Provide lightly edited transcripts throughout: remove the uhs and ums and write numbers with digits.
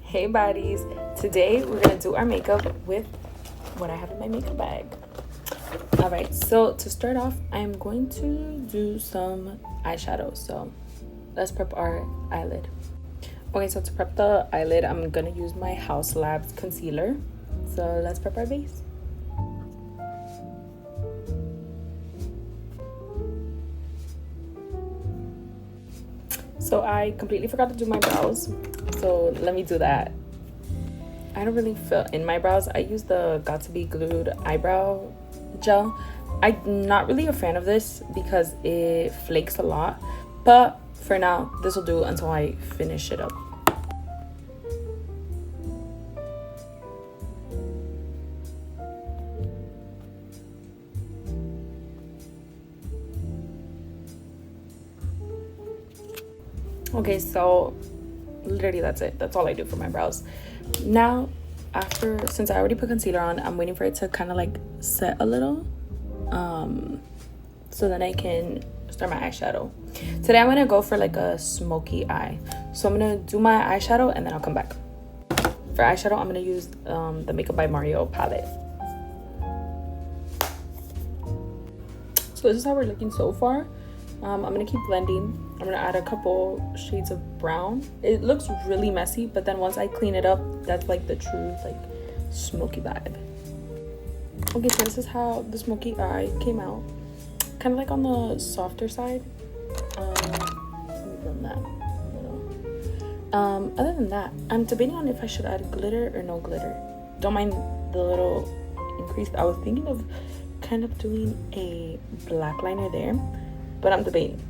Hey baddies, today we're gonna do our makeup with what I have in my makeup bag. All right, so to start off, I'm going to do some eyeshadow. So let's prep our eyelid. Okay, so to prep the eyelid, I'm gonna use my House Labs concealer. So let's prep our base. So I completely forgot to do my brows, so let me do that. I don't really fill in my brows. I use the Got To Be Glued eyebrow gel. I'm not really a fan of this because it flakes a lot, but for now this will do until I finish it up. Okay, so literally that's it. That's all I do for my brows. Now, since I already put concealer on, I'm waiting for it to kind of like set a little, so then I can start my eyeshadow. Today I'm gonna go for like a smoky eye. So I'm gonna do my eyeshadow and then I'll come back. For eyeshadow, I'm gonna use the Makeup by Mario palette. So this is how we're looking so far. I'm gonna keep blending. I'm gonna add a couple shades of brown. It looks really messy, but then once I clean it up, that's like the true like smoky vibe. Okay, so this is how the smoky eye came out. Kind of like on the softer side. Let me blend that a little. Other than that, I'm debating on if I should add glitter or no glitter. Don't mind the little increase. I was thinking of kind of doing a black liner there, but I'm debating.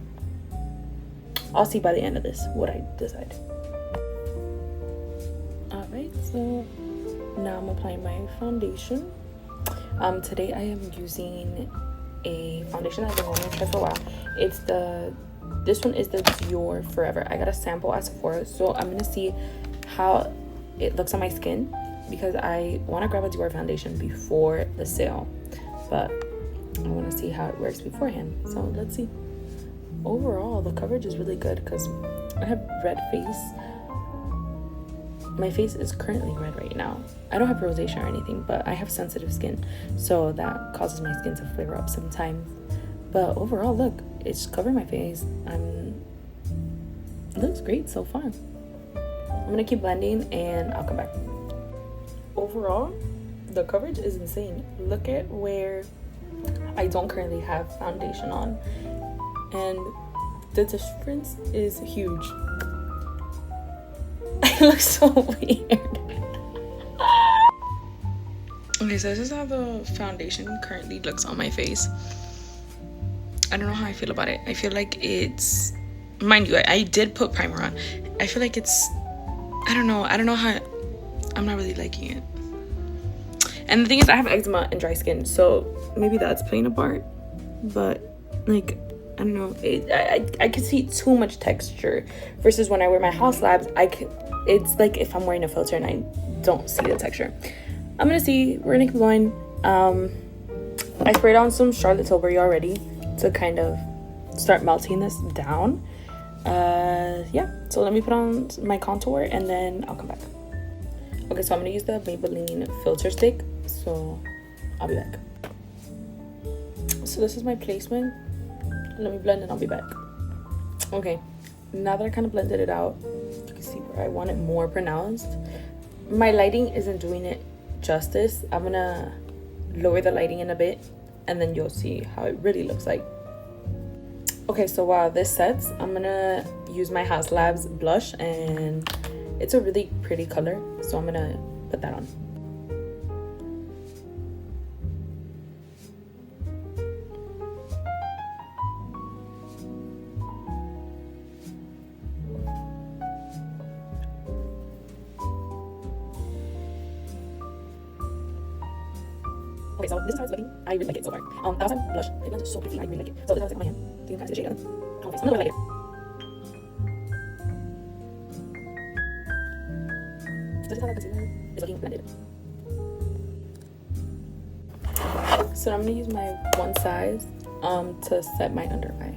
I'll see by the end of this what I decide. Alright, so now I'm applying my foundation. Today I am using a foundation I've been wanting to try for a while. This one is the Dior Forever. I got a sample at Sephora, so I'm gonna see how it looks on my skin because I want to grab a Dior foundation before the sale, but I want to see how it works beforehand. So let's see. Overall, the coverage is really good because I have red face. My face is currently red right now. I don't have rosacea or anything, but I have sensitive skin, so that causes my skin to flare up sometimes. But overall, look, it's covering my face. It looks great so far. I'm gonna keep blending and I'll come back. Overall, the coverage is insane. Look at where I don't currently have foundation on, and the difference is huge. It looks so weird. Okay, so this is how the foundation currently looks on my face. I don't know how I feel about it. I feel like it's, mind you, I did put primer on. I feel like it's, I don't know how, I'm not really liking it. And the thing is, I have eczema and dry skin, so maybe that's playing a part. But like, I don't know, I can see too much texture versus when I wear my House Labs. It's like if I'm wearing a filter and I don't see the texture. I'm gonna see. We're gonna keep going. I sprayed on some Charlotte Tilbury already to kind of start melting this down. Yeah, so let me put on my contour and then I'll come back. Okay, so I'm gonna use the Maybelline filter stick, so I'll be back. So this is my placement. Let me blend and I'll be back. Okay, now that I kind of blended it out, you can see where I want it more pronounced. My lighting isn't doing it justice. I'm gonna lower the lighting in a bit and then you'll see how it really looks like. Okay, so while this sets, I'm gonna use my House Labs blush, and it's a really pretty color, so I'm gonna put that on. Okay, so this is how it's looking. I really like it so far. That was my blush. It blends so pretty. I really like it. So this is how it's like on my hand. Do you guys see the shade of it? Okay, so I'm gonna like it. So this is how the concealer is looking blended. So I'm gonna use my one size to set my under eye.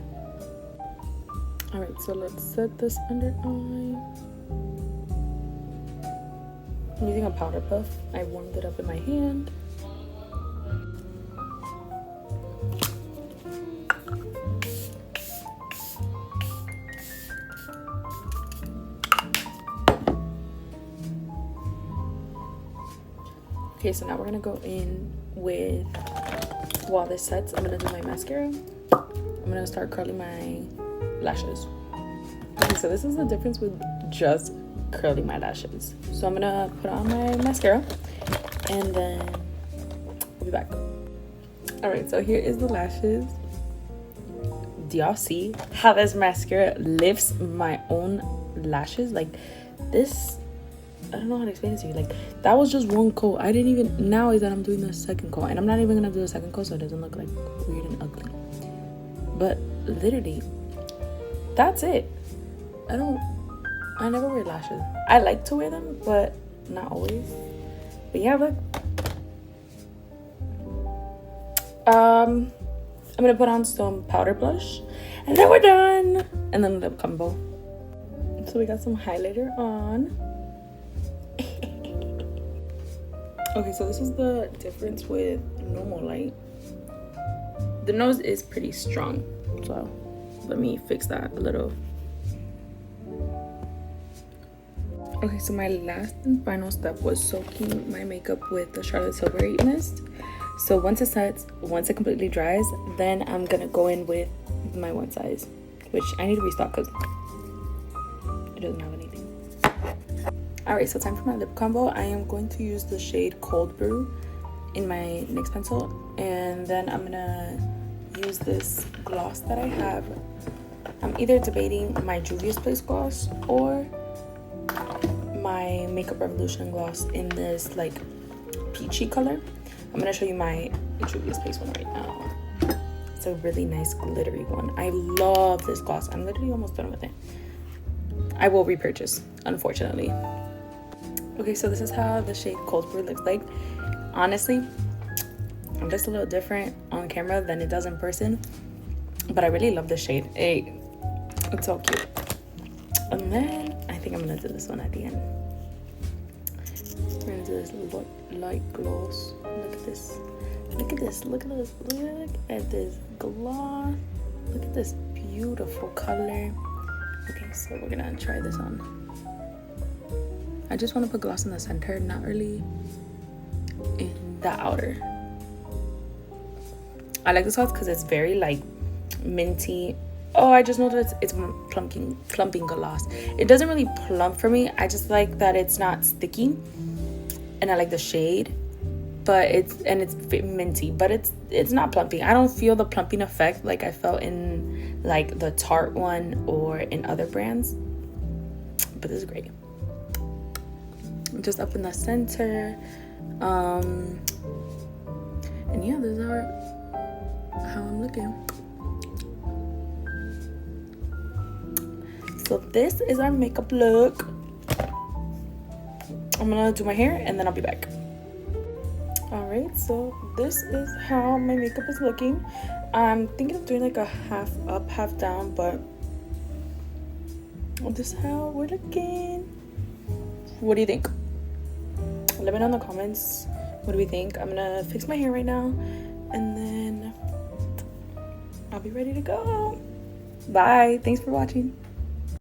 All right, so let's set this under eye. I'm using a powder puff. I warmed it up in my hand. Okay, so now we're gonna go in with, while this sets, I'm gonna do my mascara. I'm gonna start curling my lashes. Okay, so this is the difference with just curling my lashes. So I'm gonna put on my mascara and then I'll be back. All right, so here is the lashes. Do y'all see how this mascara lifts my own lashes? Like this, I don't know how to explain it to you. Like that was just one coat. I didn't even, now is that I'm doing the second coat, and I'm not even gonna do the second coat so it doesn't look like weird and ugly. But literally, that's it. I never wear lashes. I like to wear them, but not always. But yeah, look. I'm gonna put on some powder blush, and then we're done. And then lip combo. So we got some highlighter on. Okay, so this is the difference with normal light. The nose is pretty strong, so let me fix that a little. Okay, so my last and final step was soaking my makeup with the Charlotte Tilbury mist. So once it sets, once it completely dries, then I'm gonna go in with my one size, which I need to restock because it doesn't have anything. All right, so time for my lip combo. I am going to use the shade Cold Brew in my NYX pencil, and then I'm gonna use this gloss that I have. I'm either debating my Juvia's Place gloss or my Makeup Revolution gloss in this like peachy color. I'm gonna show you my Juvia's Place one right now. It's a really nice glittery one. I love this gloss. I'm literally almost done with it. I will repurchase, unfortunately. Okay, so this is how the shade Cold Brew looks like. Honestly, it looks a little different on camera than it does in person, but I really love the shade. It's so cute. And then I think I'm gonna do this one at the end. We're gonna do this light gloss. Look at this. Look at this. Look at this. Look at this gloss. Look at this beautiful color. Okay, so we're gonna try this on. I just want to put gloss in the center, not really in the outer. I like this gloss because it's very like minty. Oh, I just know that it's clumping gloss. It doesn't really plump for me. I just like that it's not sticky, and I like the shade, but it's minty, but it's not plumping. I don't feel the plumping effect like I felt in like the Tarte one or in other brands. But this is great. Just up in the center, and yeah, these are how I'm looking. So this is our makeup look. I'm gonna do my hair and then I'll be back. All right, so this is how my makeup is looking. I'm thinking of doing like a half up, half down, but this is how we're looking. What do you think? Let me know in the comments. What do we think? I'm gonna fix my hair right now and then I'll be ready to go. Bye. Thanks for watching.